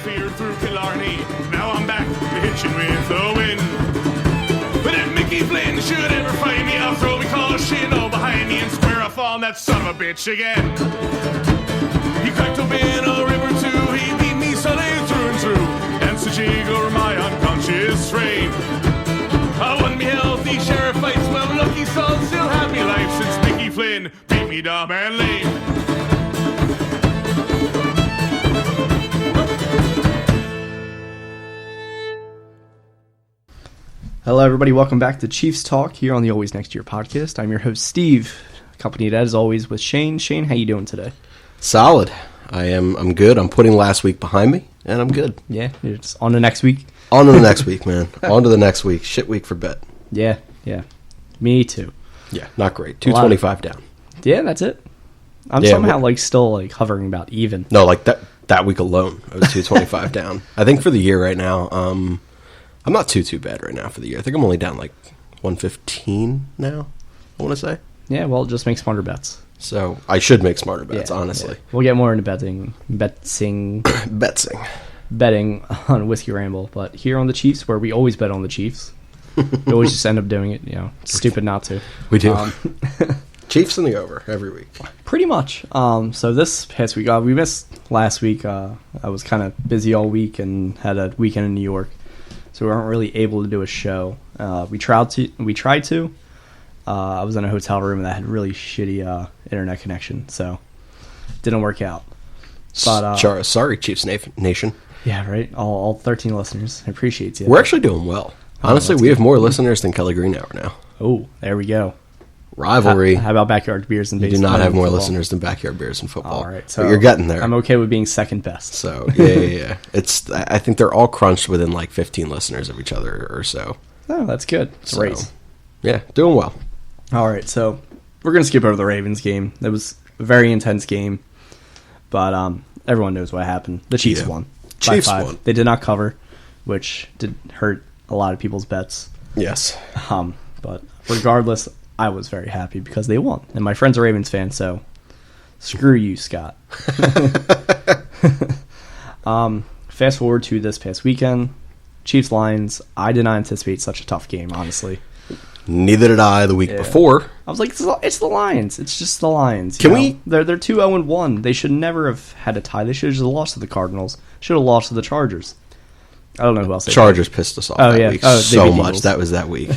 fear through Killarney. Now I'm back, hitching with the wind. But if Mickey Flynn should ever find me, I'll throw me caution all behind me and square off on that son of a bitch again. He cracked open a river too, he beat me Sunday through and through, danced a jig over my unconscious frame. I won me healthy sheriff fights, well lucky son, still have me life since Mickey Flynn beat me dumb and lame. Hello, everybody. Welcome back to Chiefs Talk here on the Always Next Year podcast. I'm your host, Steve, accompanied as always with Shane. Shane, how you doing today? Solid. I'm good. I'm putting last week behind me, and I'm good. Yeah, it's on to next week. On to the next week, man. On to the next week. Shit week for bet. Yeah. Me too. Yeah, not great. 225 down. Yeah, that's it. I'm somehow still hovering about even. No, that week alone, I was 225 down. I think for the year right now, I'm not too bad right now for the year. I think I'm only down 115 now, I want to say. Yeah, well, just make smarter bets. So I should make smarter bets, honestly. Yeah. We'll get more into betting on Whiskey Ramble. But here on the Chiefs, where we always bet on the Chiefs, we always just end up doing it. Stupid not to. We do. Chiefs in the over every week. Pretty much. So this past week, we missed last week. I was kind of busy all week and had a weekend in New York. So we weren't really able to do a show. We tried to. I was in a hotel room that had really shitty internet connection, so didn't work out. But sorry, Chiefs Nation. Yeah, right. All 13 listeners. I appreciate you. We're actually doing well. Honestly, we have more listeners than Kelly Green Hour now. Oh, there we go. Rivalry. How about Backyard Beers and Baseball? You do not have more listeners than Backyard Beers and football. All right, so but you're getting there. I'm okay with being second best. So yeah. I think they're all crunched within 15 listeners of each other or so. Oh, that's good. It's a race. Yeah, doing well. All right, so we're gonna skip over the Ravens game. It was a very intense game, but everyone knows what happened. The Chiefs won. Chiefs by 5. won. They did not cover, which did hurt a lot of people's bets. Yes. But regardless, I was very happy because they won. And my friend's a Ravens fan, so screw you, Scott. Fast forward to this past weekend. Chiefs-Lions. I did not anticipate such a tough game, honestly. Neither did I the week before. I was like, it's the Lions. It's just the Lions. Can we? They're 2-0-1. They should never have had a tie. They should have just lost to the Cardinals. Should have lost to the Chargers. I don't know who else. Chargers pissed us off that week so much. That was that week.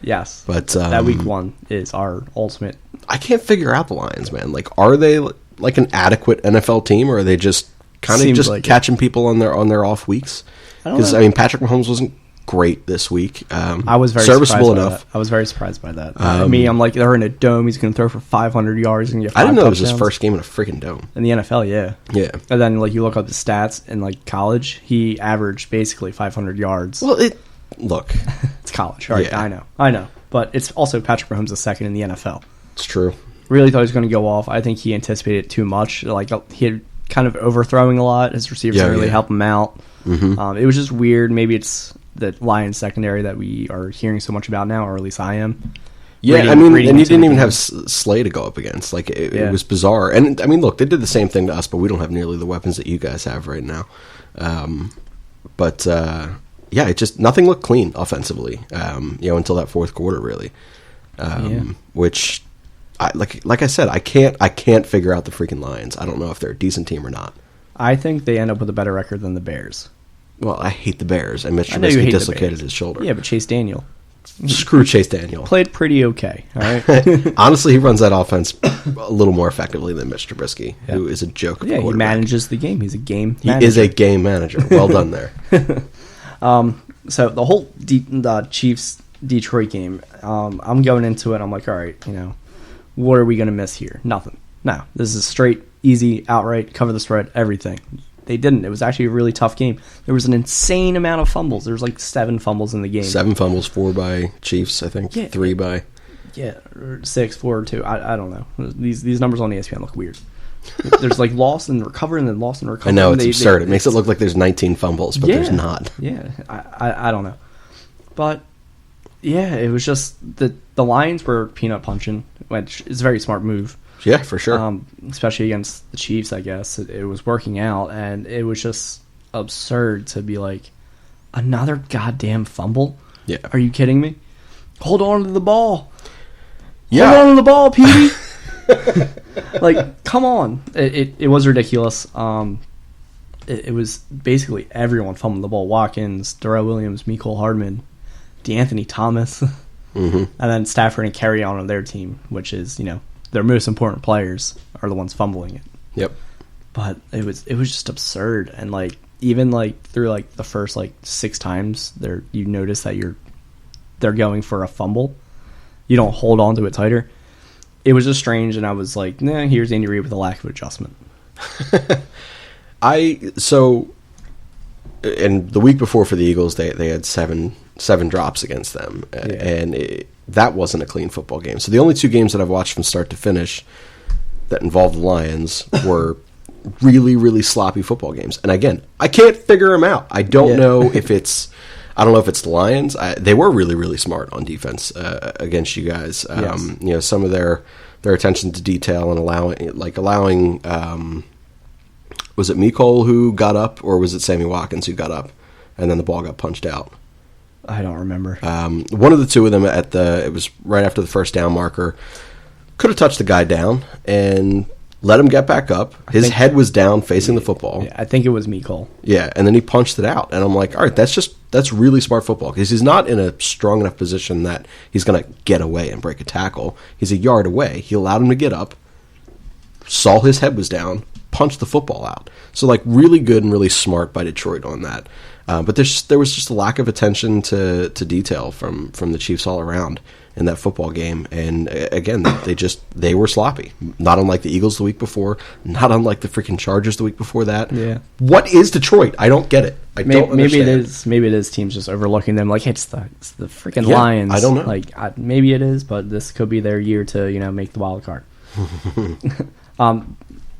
Yes, but that week 1 is our ultimate. I can't figure out the Lions, man. Are they an adequate NFL team, or are they just kind of just catching people on their off weeks? Because Patrick Mahomes wasn't great this week. I was very serviceable enough. I was very surprised by that. I'm like, they're in a dome. He's going to throw for 500 yards and get 5 I didn't know touchdowns. It was his first game in a freaking dome In the NFL, yeah. Yeah. And then you look up the stats in college, he averaged basically 500 yards. Well, look, it's college. All right, yeah. I know. But it's also Patrick Mahomes the second in the NFL. It's true. Really thought he was going to go off. I think he anticipated it too much. He had kind of overthrowing a lot. His receivers didn't really help him out. Mm-hmm. It was just weird. Maybe it's the Lions secondary that we are hearing so much about now, or at least I am. Yeah, and you didn't even have Slay to go up against. It was bizarre. And, look, they did the same thing to us, but we don't have nearly the weapons that you guys have right now. It just nothing looked clean offensively, until that fourth quarter, really. Which, like I said, I can't figure out the freaking Lions. I don't know if they're a decent team or not. I think they end up with a better record than the Bears. Well, I hate the Bears, and Mitch Trubisky dislocated his shoulder. Yeah, but Chase Daniel. Screw Chase Daniel. Played pretty okay, all right? Honestly, he runs that offense a little more effectively than Mitch Trubisky, who is a joke of a quarterback. He manages the game. He's a game manager. He is a game manager. Well done there. So the whole the Chiefs-Detroit game, I'm going into it, I'm like, all right, what are we going to miss here? Nothing. No, this is straight, easy, outright, cover the spread, everything. They didn't. It was actually a really tough game. There was an insane amount of fumbles. There was 7 fumbles in the game. 7 fumbles, 4 by Chiefs, I think. Yeah. 3 by... Yeah, or 6, 4, 2. I don't know. These numbers on ESPN look weird. There's lost and recover and then lost and recover. I know, it's absurd. It makes it look like there's 19 fumbles, but there's not. Yeah, I don't know. But, yeah, it was just... The Lions were peanut punching, which is a very smart move. Yeah, for sure. Especially against the Chiefs, I guess. It was working out, and it was just absurd to be like, another goddamn fumble? Yeah. Are you kidding me? Hold on to the ball. Yeah. Hold on to the ball, Petey. Like, come on. It was ridiculous. It was basically everyone fumbling the ball. Watkins, Darrell Williams, Mecole Hardman, DeAnthony Thomas, and then Stafford and Carry on their team, which is, their most important players are the ones fumbling it. Yep. But it was just absurd, and even through the first 6 times you notice that they're going for a fumble. You don't hold on to it tighter. It was just strange, and I was like, nah, here's Andy Reid with a lack of adjustment. And the week before for the Eagles, they had seven drops against them, and that wasn't a clean football game. So the only 2 games that I've watched from start to finish that involved the Lions were really, really sloppy football games. And again, I can't figure them out. I don't know if it's the Lions. They were really, really smart on defense against you guys. Yes. Some of their attention to detail and allowing. Was it Mecole who got up, or was it Sammy Watkins who got up, and then the ball got punched out? I don't remember. One of the 2 of them it was right after the first down marker, could have touched the guy down and let him get back up. His head was down facing the football. Yeah, I think it was Mecole. Yeah, and then he punched it out. And I'm like, all right, that's really smart football, because he's not in a strong enough position that he's going to get away and break a tackle. He's a yard away. He allowed him to get up, saw his head was down, punched the football out. So really good and really smart by Detroit on that. But there was just a lack of attention to detail from the Chiefs all around in that football game. And again, they were sloppy. Not unlike the Eagles the week before, not unlike the freaking Chargers the week before that. Yeah. What is Detroit? I don't get it. I don't understand. Maybe it is teams just overlooking them. Hey, it's the freaking Lions. I don't know. Maybe it is, but this could be their year to make the wild card.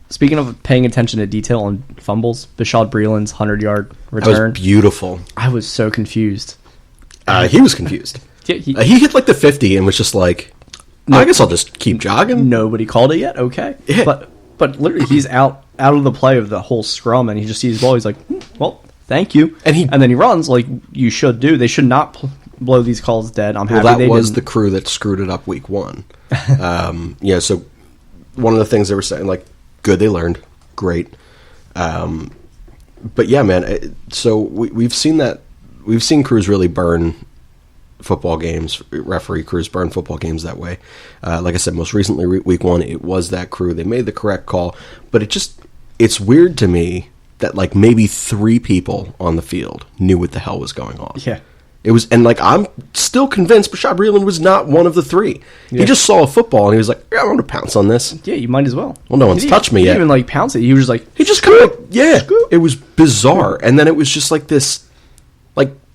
Speaking of paying attention to detail on fumbles, Bashaud Breeland's 100-yard return. That was beautiful. I was so confused. He was confused. Yeah, he hit the 50 and was just like, I guess I'll just keep jogging. Nobody called it yet. Okay. Yeah. But literally, he's out of the play of the whole scrum, and he just sees the ball. He's like, well, thank you. And then he runs like you should do. They should not blow these calls dead. I'm happy that they was didn't. the crew that screwed it up week 1. So one of the things they were saying, good, they learned. Great. But yeah, man, so we've seen crews really burn football games, referee crews burn football games that way. Like I said, most recently, week 1, it was that crew. They made the correct call, but it's weird to me that maybe 3 people on the field knew what the hell was going on. Yeah. It was, and I'm still convinced Bashaud Breeland was not one of the 3. Yeah. He just saw a football and he was like, yeah, I'm going to pounce on this. Yeah, you might as well. Well, no one's touched me yet. He didn't even pounce it. He was just like, he just kind of, it was bizarre. And then it was just this,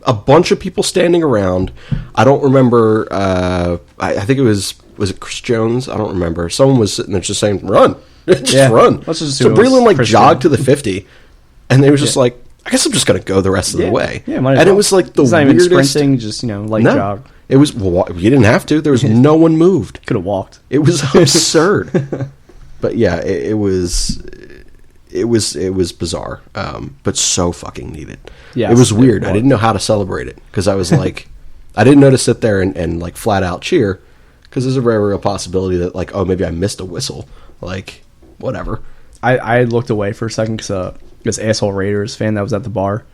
a bunch of people standing around. I don't remember, I think it was it Chris Jones? I don't remember. Someone was sitting there just saying, run. Just run. Let's just so Breeland jogged to the 50 and they was just like, I guess I'm just going to go the rest of the way. Yeah, and it was the weirdest. Not even sprinting, just, light jog. It was, you didn't have to. There was no one moved. Could have walked. It was absurd. But yeah, it was bizarre. But so fucking needed. Yeah, it was weird. I didn't know how to celebrate it because I was like, I didn't know to sit there and flat out cheer because there's a very real possibility that oh, maybe I missed a whistle. Whatever. I looked away for a second because this asshole Raiders fan that was at the bar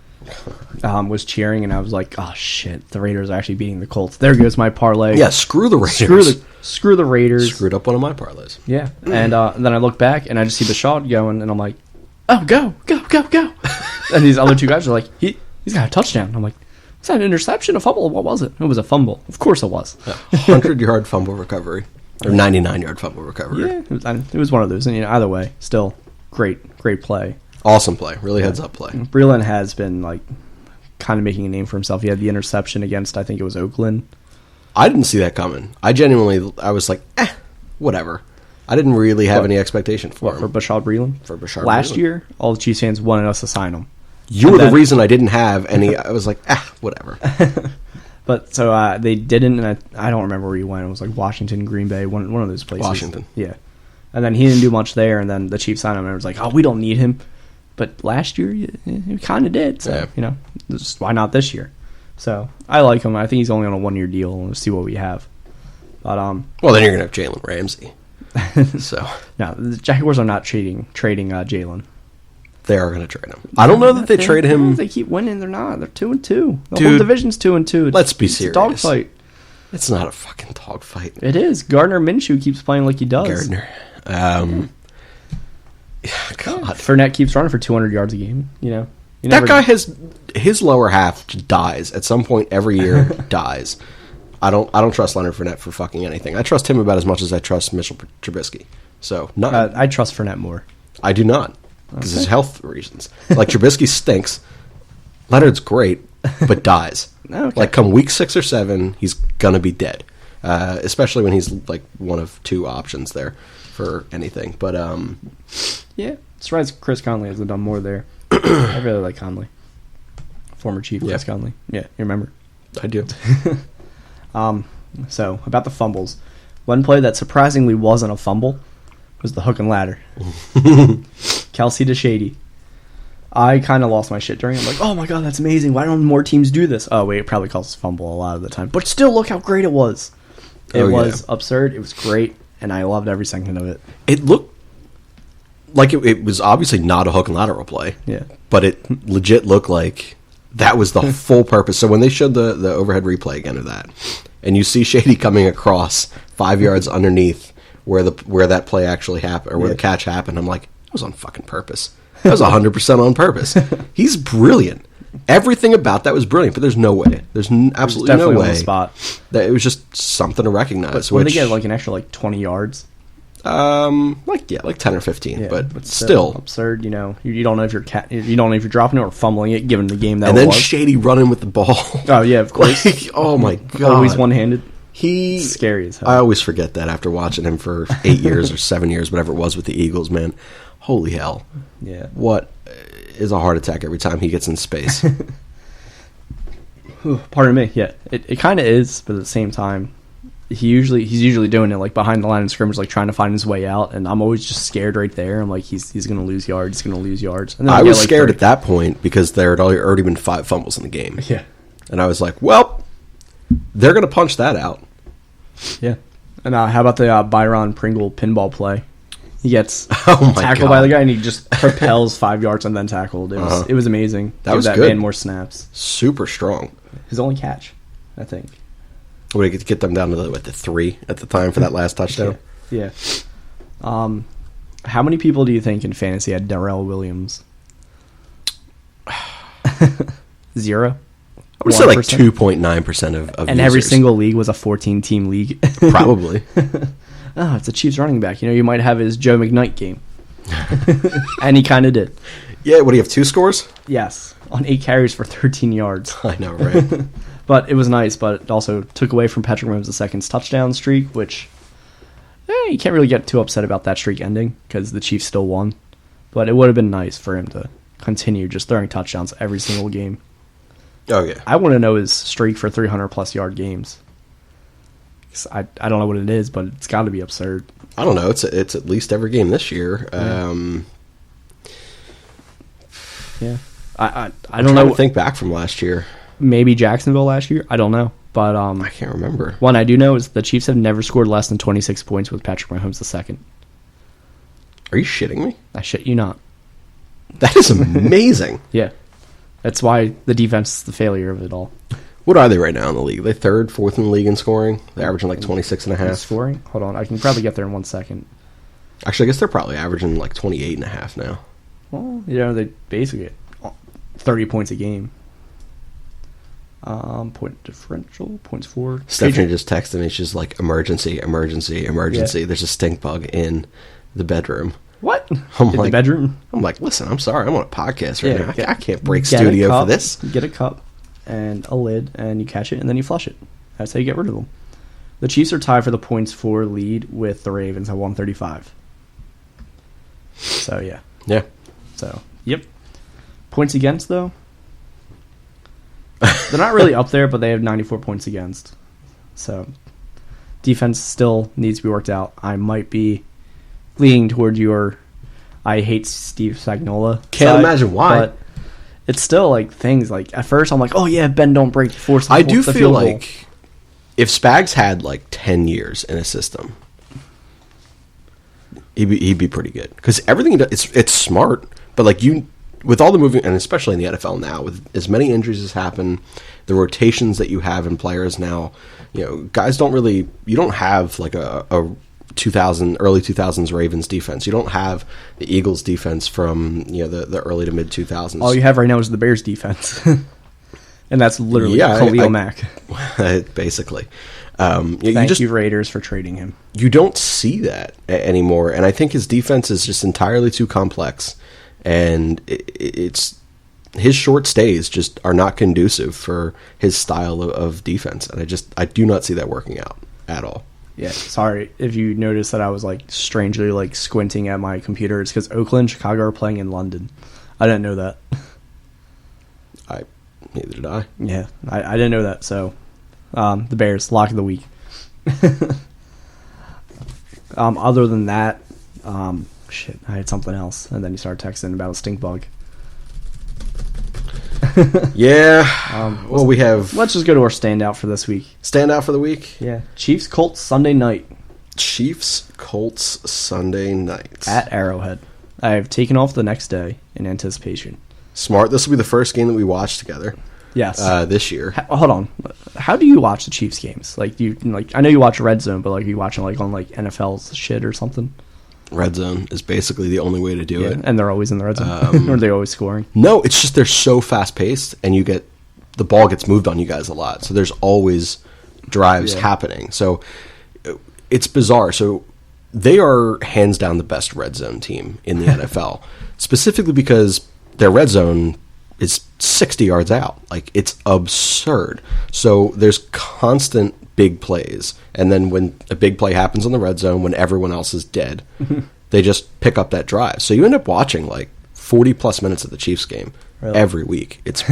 was cheering, and I was like, oh shit, the Raiders are actually beating the Colts. There goes my parlay. Yeah, screw the Raiders. Screw the Raiders. Screwed up one of my parlays. Yeah, and then I look back and I just see Bashaud going, and I'm like, oh, go. And these other 2 guys are like, he's got a touchdown. I'm like, is that an interception, a fumble? What was it? It was a fumble. Of course it was. 100-yard fumble recovery. Or 99-yard fumble recovery. Yeah, it was one of those. And either way, still great play. Awesome play. Really heads up play. Breeland has been kind of making a name for himself. He had the interception against, I think it was Oakland. I didn't see that coming. I was like, whatever. I didn't really have any expectation for him. For Bashaud Breeland? For Bashaud Last Breeland. year, all the Chiefs fans wanted us to sign him. You were the reason I didn't have any. I was like, whatever. But so they didn't, and I don't remember where he went. It was Washington, Green Bay, one of those places. Washington. Yeah. And then he didn't do much there, and then the Chiefs signed him, and it was like, oh, we don't need him. But last year, you kind of did. So, why not this year? So, I like him. I think he's only on a 1-year deal, and we'll see what we have. But well, then you're going to have Jalen Ramsey. So no, the Jaguars are not trading Jalen. They are going to trade him. I don't know that they trade him. They keep winning. They're not. They're 2-2. The whole division's 2-2. Let's be serious. It's a dogfight. It's not a fucking dogfight. It is. Gardner Minshew keeps playing like he does. Gardner. God. Fournette keeps running for 200 yards a game. That guy has his lower half just dies at some point every year. Dies. I don't trust Leonard Fournette for fucking anything. I trust him about as much as I trust Mitchell Trubisky. So I trust Fournette more. I do not because of health reasons. Like Trubisky stinks. Leonard's great, but dies. Okay. Like come week 6 or 7, he's gonna be dead. Especially when he's like one of 2 options there for anything. But yeah, surprised Chris Conley hasn't done more there. I really like Conley, former Chief Chris Conley. Yeah, you remember? I do. So about the fumbles, one play that surprisingly wasn't a fumble was the hook and ladder. Kelsey to Shady. I kind of lost my shit during it. I'm like, oh my god, that's amazing. Why don't more teams do this? Oh wait, it probably calls a fumble a lot of the time. But still, look how great it was. It was absurd. It was great, and I loved every second of it. It looked like it was obviously not a hook and lateral play. Yeah. But it legit looked like that was the full purpose. So when they showed the overhead replay again of that, and you see Shady coming across 5 yards underneath where that play actually happened, or where the catch happened, I'm like, it was on fucking purpose. That was 100% on purpose. He's brilliant. Everything about that was brilliant, but there's no way. There's absolutely no way on the spot. that it was just something to recognize. But when they get like an extra 20 yards, like 10 or 15, yeah, but still absurd. You don't know if you're dropping it or fumbling it, given the game that. And then was. Shady running with the ball. Oh yeah, of course. Like, oh my god, always one-handed. He's scary as hell. I always forget that after watching him for 8 years or 7 years, whatever it was with the Eagles. Man, holy hell! Yeah, what is a heart attack every time he gets in space? Pardon me. Yeah, it kind of is, but at the same time, he's usually doing it like behind the line of scrimmage, like trying to find his way out, and I'm always just scared right there. I'm like, he's going to lose yards. He's going to lose yards. And then I was scared at that point because there had already been 5 fumbles in the game. Yeah, and I was like, well, they're going to punch that out. Yeah, and how about the Byron Pringle pinball play? He gets tackled by the guy, and he just propels 5 yards and then tackled. It was amazing. That was that good. man more snaps. Super strong. His only catch, I think. Would it get them down to the 3 at the time for that last touchdown? Yeah. How many people do you think in fantasy had Darrell Williams? 0. I would say like 2.9% of and users. Every single league was a 14-team league. Probably. Oh, it's a Chiefs running back. You might have his Joe McKnight game. And he kind of did. Yeah, what do you have, 2 scores? Yes, on 8 carries for 13 yards. I know, right? But it was nice, but it also took away from Patrick Mahomes' second touchdown streak, which you can't really get too upset about that streak ending because the Chiefs still won. But it would have been nice for him to continue just throwing touchdowns every single game. Oh, yeah. I want to know his streak for 300-plus yard games. I don't know what it is, but it's got to be absurd. I don't know. It's at least every game this year. Yeah. I don't know. Think back from last year. Maybe Jacksonville last year. I don't know. But I can't remember. One I do know is the Chiefs have never scored less than 26 points with Patrick Mahomes II. Are you shitting me? I shit you not. That is amazing. Yeah. That's why the defense is the failure of it all. What are they right now in the league? Are they 3rd, 4th in the league in scoring? They're averaging like 26.5. Scoring? Hold on. I can probably get there in 1 second. Actually, I guess they're probably averaging like 28.5 now. Well, they basically get 30 points a game. Point differential, points for. Stephanie just texted me. She's like, emergency. Yeah. There's a stink bug in the bedroom. What? I'm In like, the bedroom? I'm like, listen, I'm sorry. I'm on a podcast right now. Yeah, I can't break studio for this. Get a cup and a lid, and you catch it, and then you flush it. That's how you get rid of them. The Chiefs are tied for the points for lead with the Ravens at 135. So, yeah. Yeah. So, yep. Points against, though? They're not really up there, but they have 94 points against. So, defense still needs to be worked out. I might be leaning toward your I hate Steve Spagnuolo. Can't imagine why. But it's still like things like at first I'm like, oh yeah, bend don't break, force. I do feel like if Spags had like 10 years in a system, he'd be pretty good because everything he does, it's smart, but like with all the moving, and especially in the NFL now, with as many injuries as happen, the rotations that you have in players now, guys you don't have like a early 2000s Ravens defense. You don't have the Eagles defense from the early to mid 2000s. All you have right now is the Bears defense, and that's literally Khalil Mack. Basically. Thank you Raiders for trading him. You don't see that anymore, and I think his defense is just entirely too complex, and it's his short stays just are not conducive for his style of defense, and I do not see that working out at all. Yeah, sorry if you noticed that I was like strangely like squinting at my computer. It's because Oakland and Chicago are playing in London. I didn't know that. Neither did I. Yeah, I didn't know that. So, the Bears lock of the week. Other than that, shit, I had something else, and then you started texting about a stink bug. Yeah. Well, we have. Let's just go to our standout for this week. Standout for the week? Yeah. Chiefs Colts Sunday night. Chiefs Colts Sunday night at Arrowhead. I have taken off the next day in anticipation. Smart. This will be the first game that we watch together. Yes. This year. Hold on. How do you watch the Chiefs games? Like I know you watch Red Zone, but like you watching like on like NFL's shit or something. Red Zone is basically the only way to do it. And they're always in the red zone. Or are they always scoring? No, it's just they're so fast-paced, and the ball gets moved on you guys a lot. So there's always drives happening. So it's bizarre. So they are hands down the best red zone team in the NFL, specifically because their red zone is 60 yards out. Like, it's absurd. So there's constant big plays, and then when a big play happens on the red zone when everyone else is dead, they just pick up that drive. So you end up watching like 40 plus minutes of the Chiefs game every week. It's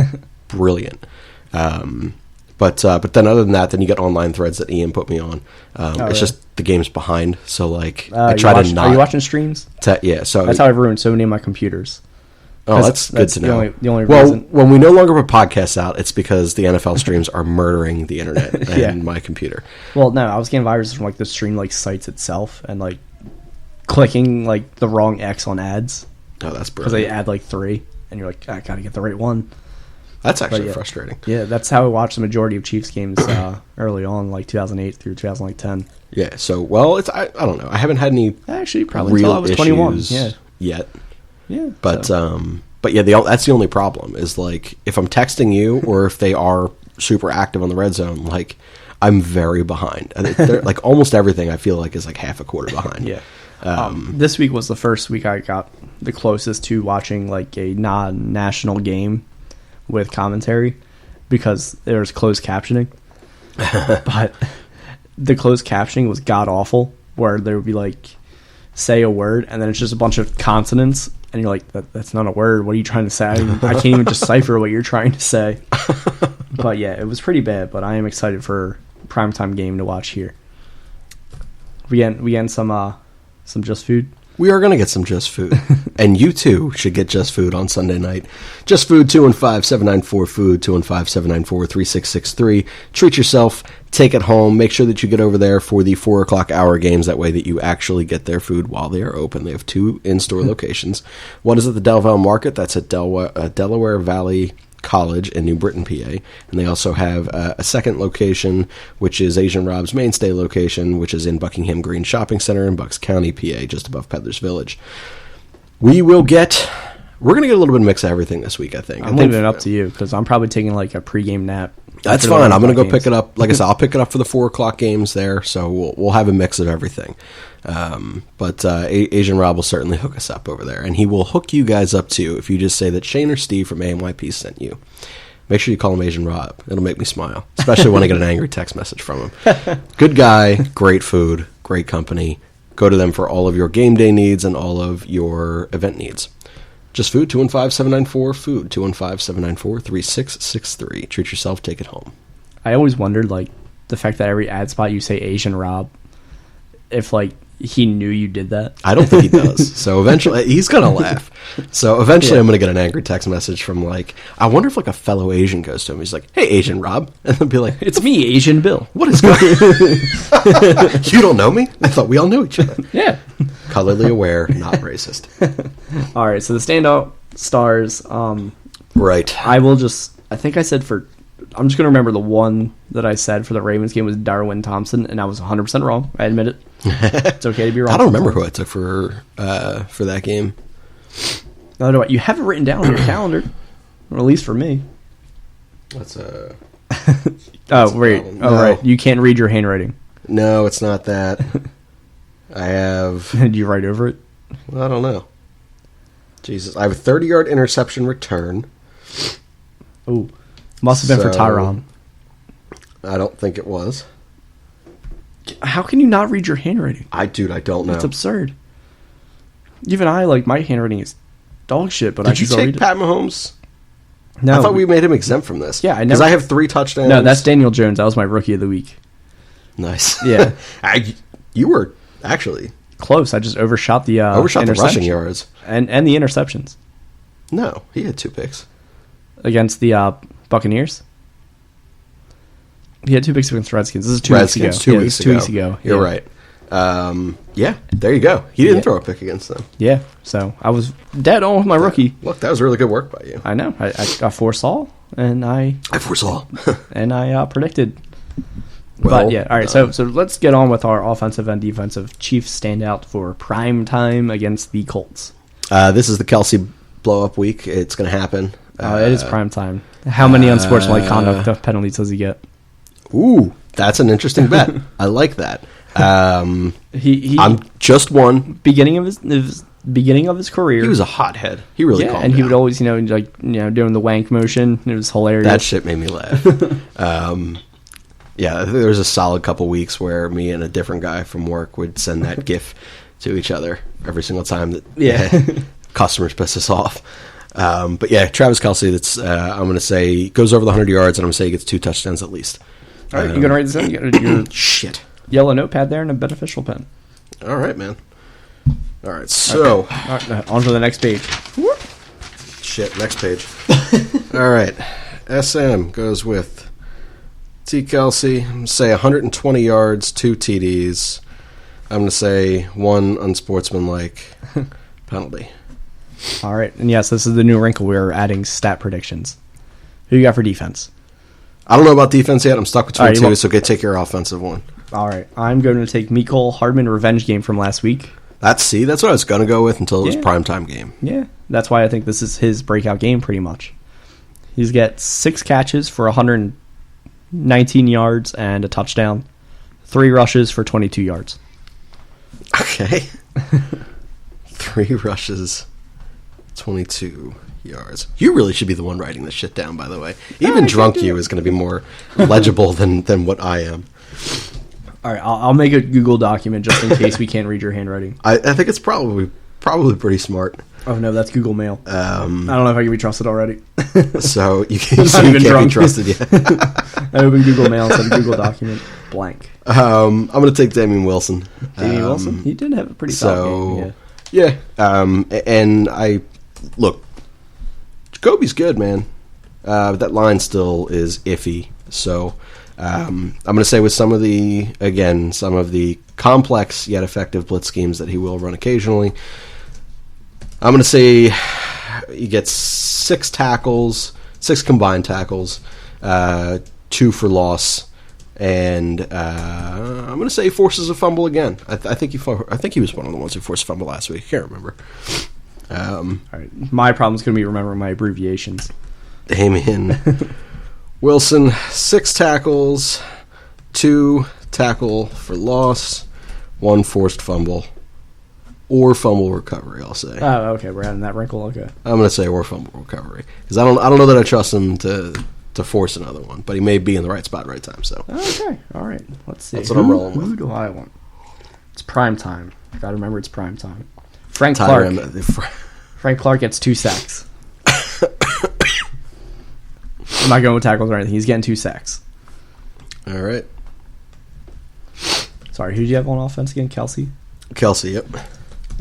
brilliant. But then other than that, then you get online threads that Ian put me on. It's just the game's behind, so like I try to not. Are you watching streams? Yeah, so that's how I've ruined so many of my computers. Oh, that's good to know. The only well, reason. When we no longer put podcasts out, it's because the NFL streams are murdering the internet and my computer. Well, no, I was getting viruses from like the stream like sites itself and like clicking like the wrong X on ads. Oh, that's brilliant. Because they add like 3, and you're like, I gotta get the right one. That's actually frustrating. Yeah, that's how I watched the majority of Chiefs games early on, like 2008 through 2010. Yeah, so I don't know. I haven't had any actually probably real until I was 21 yet. Yeah, but yeah, that's the only problem is like if I'm texting you or if they are super active on the red zone, like I'm very behind. Like almost everything I feel like is like half a quarter behind. Yeah. This week was the first week I got the closest to watching like a non-national game with commentary because there was closed captioning. But the closed captioning was god awful, where there would be like say a word and then it's just a bunch of consonants and you're like, that's not a word. What are you trying to say? I can't even decipher what you're trying to say. But yeah, it was pretty bad, but I am excited for a primetime game to watch here. We end some Just Food. We are going to get some Just Food. And you too should get Just Food on Sunday night. Just Food, 215-794-FOOD, 215-794-3663. Treat yourself. Take it home. Make sure that you get over there for the 4 o'clock hour games. That way that you actually get their food while they are open. They have 2 in-store locations. One is at the Delville Market. That's at Delaware Valley College in New Britain, PA. And they also have a second location, which is Asian Rob's mainstay location, which is in Buckingham Green Shopping Center in Bucks County, PA, just above Peddlers Village. We're going to get a little bit of mix of everything this week, I think. I'm leaving it up to you because I'm probably taking like a pregame nap. That's fine. I'm going to go pick it up. Like I said, I'll pick it up for the 4 o'clock games there, so we'll have a mix of everything. But Asian Rob will certainly hook us up over there, and he will hook you guys up too if you just say that Shane or Steve from ANYP sent you. Make sure you call him Asian Rob. It'll make me smile, especially when I get an angry text message from him. Good guy, great food, great company. Go to them for all of your game day needs and all of your event needs. Just Food, 215-794-FOOD, 215-794-3663. Treat yourself, take it home. I always wondered, like, the fact that every ad spot you say Asian Rob, if, like, he knew you did that? I don't think he does. So eventually, he's gonna laugh. So eventually, I'm gonna get an angry text message from like, I wonder if like a fellow Asian goes to him. He's like, "Hey, Asian Rob," and they'll be like, It's me, Asian Bill. "What is going on? You don't know me? I thought we all knew each other." Yeah. Colorly aware, not racist. All right, so the standout stars. Right. I think I said I'm just going to remember the one that I said for the Ravens game was Darwin Thompson, and I was 100% wrong. I admit it. It's okay to be wrong. I don't remember who I took for that game. No, no, you have it written down on your calendar, or at least for me. That's Oh, wait. No. Oh, right. You can't read your handwriting. No, it's not that. I have. Did you write over it? Well, I don't know. Jesus, I have a 30-yard interception return. Oh, must have been for So- Tyron. I don't think it was. How can you not read your handwriting? I don't know. It's absurd. Even I, my handwriting is dog shit, but I Did you can still read take it. Pat Mahomes? No, I thought we made him exempt from this. Yeah, I know. Because I have 3 touchdowns. No, that's Daniel Jones. That was my rookie of the week. Nice. Yeah. You were actually Close. I just overshot the the rushing interception. yards. and the interceptions No, he had 2 picks. against the Buccaneers. He had 2 picks against the Redskins. This is 2 Redskins, weeks ago. 2 Yeah, weeks this is 2 ago. weeks ago. You're Yeah. right. Yeah, there you go. He didn't Yeah. throw a pick against them. Yeah. So I was dead on with my rookie. Look, that was really good work by you. I know. I foresaw and I I foresaw. predicted. Well But yeah, all right. So let's get on with our offensive and defensive Chiefs standout for prime time against the Colts. This is the Kelsey blow-up week. It's going to happen. It is prime time. How many unsportsmanlike conduct penalties does he get? Ooh, that's an interesting bet. I like that. He I'm just one. beginning of his career. He was a hothead. He really called and he down. would always doing the wank motion. It was hilarious. That shit made me laugh. Yeah, there was a solid couple weeks where me and a different guy from work would send that GIF to each other every single time that customers piss us off. But yeah, Travis Kelce, that's I'm going to say goes over the 100 yards, and I'm going to say he gets 2 touchdowns at least. All right, you gonna write this down? You got your Shit. yellow notepad there and a beneficial pen. All right, man. All right, so All right, on to the next page. shit. Next page. All right, SM goes with T. Kelsey. I'm going to say 120 yards, 2 TDs. I'm going to say 1 unsportsmanlike penalty. All right, and yes, this is the new wrinkle. We're adding stat predictions. Who you got for defense? I don't know about defense yet. I'm stuck between All right, 2, well- so go take your offensive one. All right, I'm going to take Mecole Hardman revenge game from last week. That's what I was going to go with until it was Yeah. primetime game. Yeah, that's why I think this is his breakout game pretty much. He's got 6 catches for 119 yards and a touchdown, 3 rushes for 22 yards. Okay. 3 rushes, 22 yards. You really should be the one writing this shit down, by the way. Even drunk you is going to be more legible than what I am. All right, I'll make a Google document just in case we can't read your handwriting. I think it's probably pretty smart. Oh no, that's Google Mail. I don't know if I can be trusted already. So you Not can't even be drunk. trusted yet. I opened Google Mail and said Google document blank. I'm going to take Damian Wilson. Damian Wilson, he did have a pretty solid game. Yeah. And I look, Jacoby's good, man. But that line still is iffy. So I'm going to say with some of the complex yet effective blitz schemes that he will run occasionally, I'm going to say he gets 6 tackles, 6 combined tackles, 2 for loss, and I'm going to say he forces a fumble again. I think he was one of the ones who forced a fumble last week. I can't remember. All right, my problem is going to be remembering my abbreviations. Damian Wilson, 6 tackles, 2 tackle for loss, 1 forced fumble, or fumble recovery. I'll say. Oh, okay, we're adding that wrinkle. Okay. I'm going to say or fumble recovery because I don't know that I trust him to force another one, but he may be in the right spot, right time. So Okay, all right. Let's see. That's what I'm rolling with. Who do I want? It's prime time. Got to remember it's prime time. Frank Tyler, Clark. Frank Clark gets 2 sacks. I'm not going with tackles or anything. He's getting 2 sacks. All right. Sorry, who did you have on offense again? Kelsey? Kelsey, yep.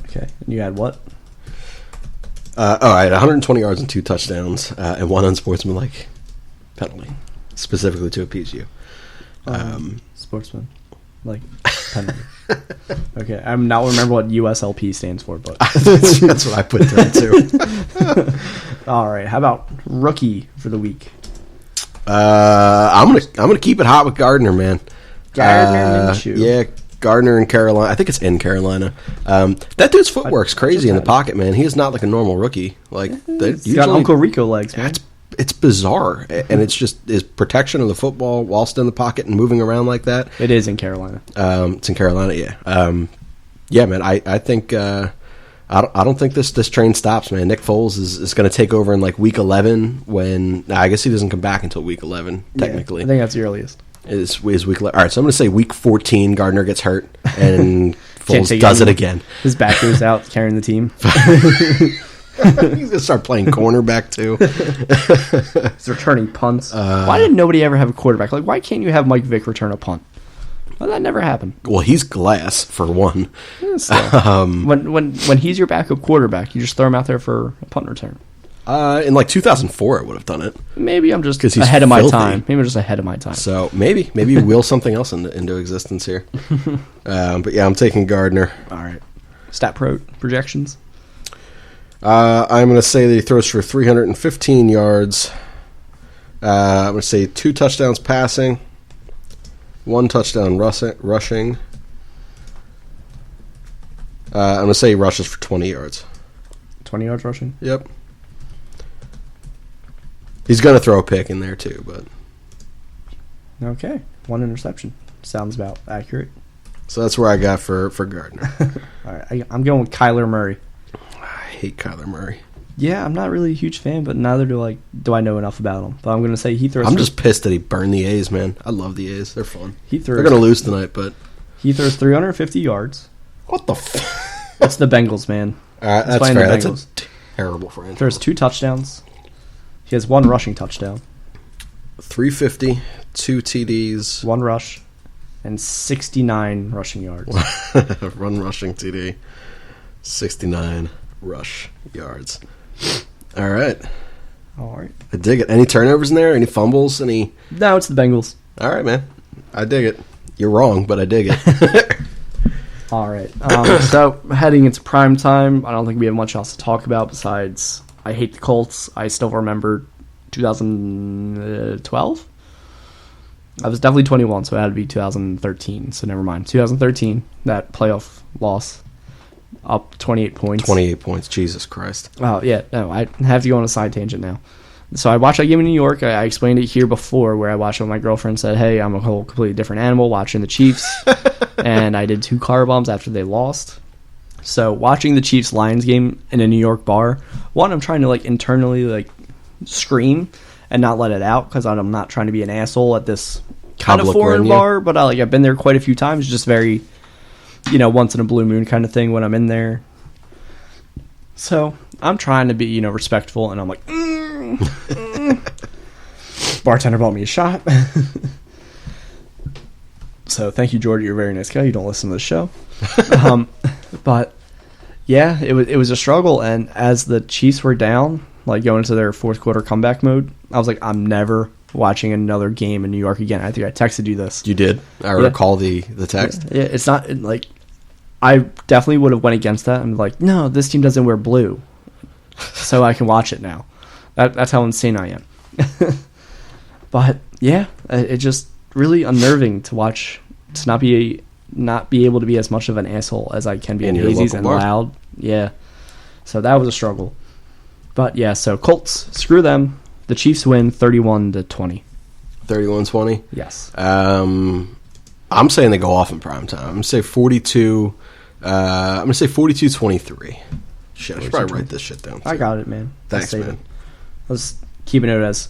Okay. And you had what? All right, 120 yards and 2 touchdowns, and 1 unsportsmanlike penalty, specifically to appease you. Sportsman. Like, penalty. Okay, I'm not remember what USLP stands for, but that's what I put down too. All right, how about rookie for the week? I'm gonna keep it hot with Gardner, man. Gardner Minshew. Yeah, Gardner in Carolina. I think it's in Carolina. That dude's footwork's crazy in the pocket, man. He is not like a normal rookie. Like he's got Uncle Rico legs, man. It's bizarre, and it's just his protection of the football whilst in the pocket and moving around like that. It is in Carolina. It's in Carolina, yeah. Yeah, man. I think I don't think this train stops, man. Nick Foles is going to take over in like week 11. I guess he doesn't come back until week 11 technically. Yeah, I think that's the earliest. Is week 11. All right, so I'm going to say week 14. Gardner gets hurt and Foles does it again. His back goes out carrying the team. He's going to start playing cornerback, too. He's returning punts. Why did nobody ever have a quarterback? Like, why can't you have Mike Vick return a punt? Well, that never happened. Well, he's glass, for one. When he's your backup quarterback, you just throw him out there for a punt return. In like 2004, I would have done it. Maybe I'm just ahead of my time. Maybe I'm just ahead of my time. So maybe you will something else into existence here. But yeah, I'm taking Gardner. All right. Stat projections? I'm going to say that he throws for 315 yards. I'm going to say 2 touchdowns passing, 1 touchdown rushing. I'm going to say he rushes for 20 yards. 20 yards rushing? Yep. He's going to throw a pick in there too, but... Okay. 1 interception. Sounds about accurate. So that's where I got for Gardner. All right. I'm going with Kyler Murray. I hate Kyler Murray. Yeah, I'm not really a huge fan, but neither do I know enough about him. But I'm going to say he throws... I'm just pissed that he burned the A's, man. I love the A's. They're fun. They're going to lose tonight, but... He throws 350 yards. What the fuck? That's the Bengals, man. That's fair. That's a terrible franchise. Throws 2 touchdowns. He has 1 rushing touchdown. 350, 2 TDs. 1 rush, and 69 rushing yards. Run rushing TD. 69 rush yards. All right. I dig it. Any turnovers in there? Any fumbles? Any? No, it's the Bengals. All right, man. I dig it. You're wrong, but I dig it. All right. So heading into prime time, I don't think we have much else to talk about besides I hate the Colts. I still remember 2012. I was definitely 21, so it had to be 2013. So never mind. 2013, that playoff loss. Up 28 points. 28 points. Jesus Christ. Oh, yeah. No, I have to go on a side tangent now. So I watched that game in New York. I explained it here before where I watched it with my girlfriend said, hey, I'm a whole completely different animal watching the Chiefs. And I did 2 car bombs after they lost. So watching the Chiefs-Lions game in a New York bar, one, I'm trying to internally scream and not let it out because I'm not trying to be an asshole at this kind of foreign bar. But I've been there quite a few times, just very... once in a blue moon kind of thing when I'm in there. So I'm trying to be, respectful, and I'm like, bartender bought me a shot. So thank you, Jordy. You're a very nice guy. You don't listen to the show. But yeah, it was a struggle. And as the Chiefs were down, going into their fourth quarter comeback mode, I was like, I'm never watching another game in New York again. I think I texted you this. You did? I recall the text. Yeah, it's not I definitely would have went against that. I'm like, no, this team doesn't wear blue, so I can watch it now. That's how insane I am. But yeah, it's just really unnerving to watch, to not be able to be as much of an asshole as I can be in Hazy's and loud. Yeah, so that was a struggle. But yeah, so Colts, screw them. The Chiefs win 31-20. 31-20? Yes. I'm saying they go off in prime time. I'm going to say 42. I'm going to say 42-23. Shit, I should probably write this shit down. I got it, man. Thanks, man. Let's keep a note as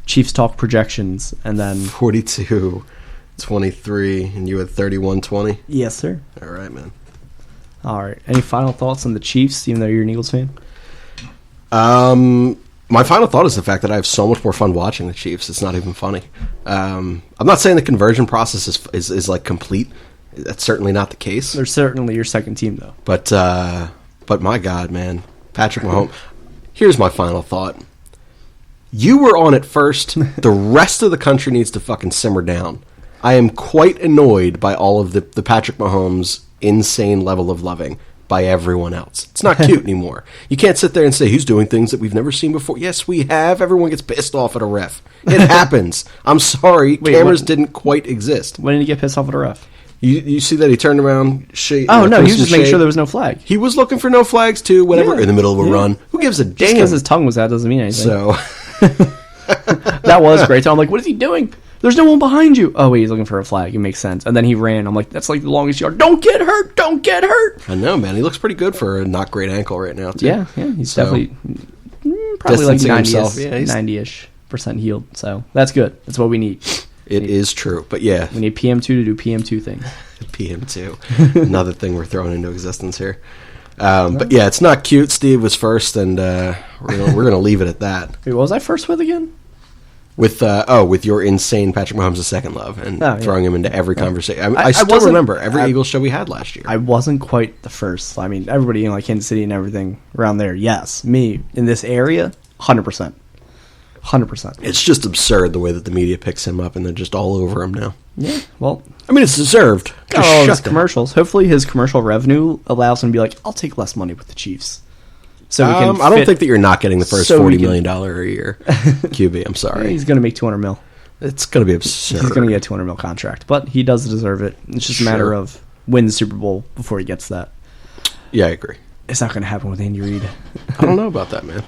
Chiefs Talk projections, and then 42-23, and you had 31-20. Yes, sir. All right, man. All right. Any final thoughts on the Chiefs, even though you're an Eagles fan? My final thought is the fact that I have so much more fun watching the Chiefs. It's not even funny. I'm not saying the conversion process is complete That's certainly not the case. They're certainly your second team, though. But my God, man, Patrick Mahomes. Here's my final thought. You were on it first. The rest of the country needs to fucking simmer down. I am quite annoyed by all of the Patrick Mahomes insane level of loving by everyone else. It's not cute anymore. You can't sit there and say he's doing things that we've never seen before. Yes, we have. Everyone gets pissed off at a ref. It happens. I'm sorry. Cameras didn't quite exist. When did he get pissed off at a ref? You see that he turned around? No, he was just making sure there was no flag. He was looking for no flags too. Whatever, in the middle of a run. Who gives a damn? Just because his tongue was out doesn't mean anything. So that was great. So I'm like, what is he doing? There's no one behind you. Oh, wait, he's looking for a flag. It makes sense. And then he ran. I'm like, that's like the longest yard. Don't get hurt. Don't get hurt. I know, man. He looks pretty good for a not great ankle right now, too. Yeah. He's definitely probably like 90-ish% healed. So that's good. That's what we need. It is true. But yeah. We need PM2 to do PM2 things. PM2. Another thing we're throwing into existence here. But yeah, it's not cute. Steve was first, and we're gonna leave it at that. Wait, what was I first with again? With your insane Patrick Mahomes' second love and throwing him into every conversation. I still remember every Eagles show we had last year. I wasn't quite the first. I mean, everybody in like Kansas City and everything around there. Yes, me in this area, 100%. 100%. It's just absurd the way that the media picks him up and they're just all over him now. Yeah, well, I mean, it's deserved. All his commercials. Hopefully, his commercial revenue allows him to be like, I'll take less money with the Chiefs. So we can I don't think that you're not getting the first $40 million a year QB. I'm sorry. He's going to make $200 million. It's going to be absurd. He's going to get a $200 million contract, but he does deserve it. It's just a matter of win the Super Bowl before he gets that. Yeah, I agree. It's not going to happen with Andy Reid. I don't know about that, man.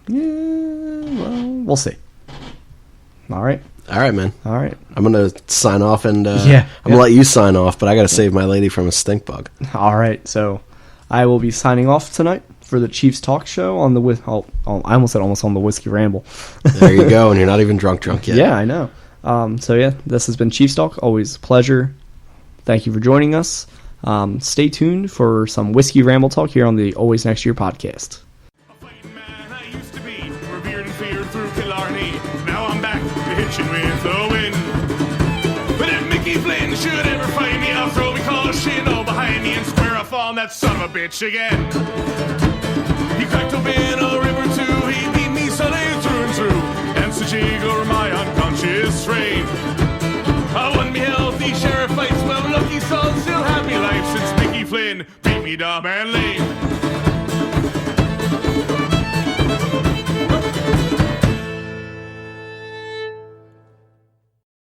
Yeah, well, we'll see. All right, man. All right. I'm going to sign off, and I'm going to let you sign off, but I got to save my lady from a stink bug. All right, so I will be signing off tonight for the Chiefs Talk show on the I almost said almost on the Whiskey Ramble. There you go, and you're not even drunk yet. Yeah, I know. So yeah, this has been Chiefs Talk. Always a pleasure. Thank you for joining us. Stay tuned for some Whiskey Ramble talk here on the Always Next Year podcast. With the wind. But if Mickey Flynn should ever find me, I'll throw me call shin all behind me and square off on that son of a bitch again. He cracked open a river too, he beat me Sunday through and through, and so jig over my unconscious frame. I won me healthy sheriff fights, well lucky son still had me life since Mickey Flynn beat me dumb and lame.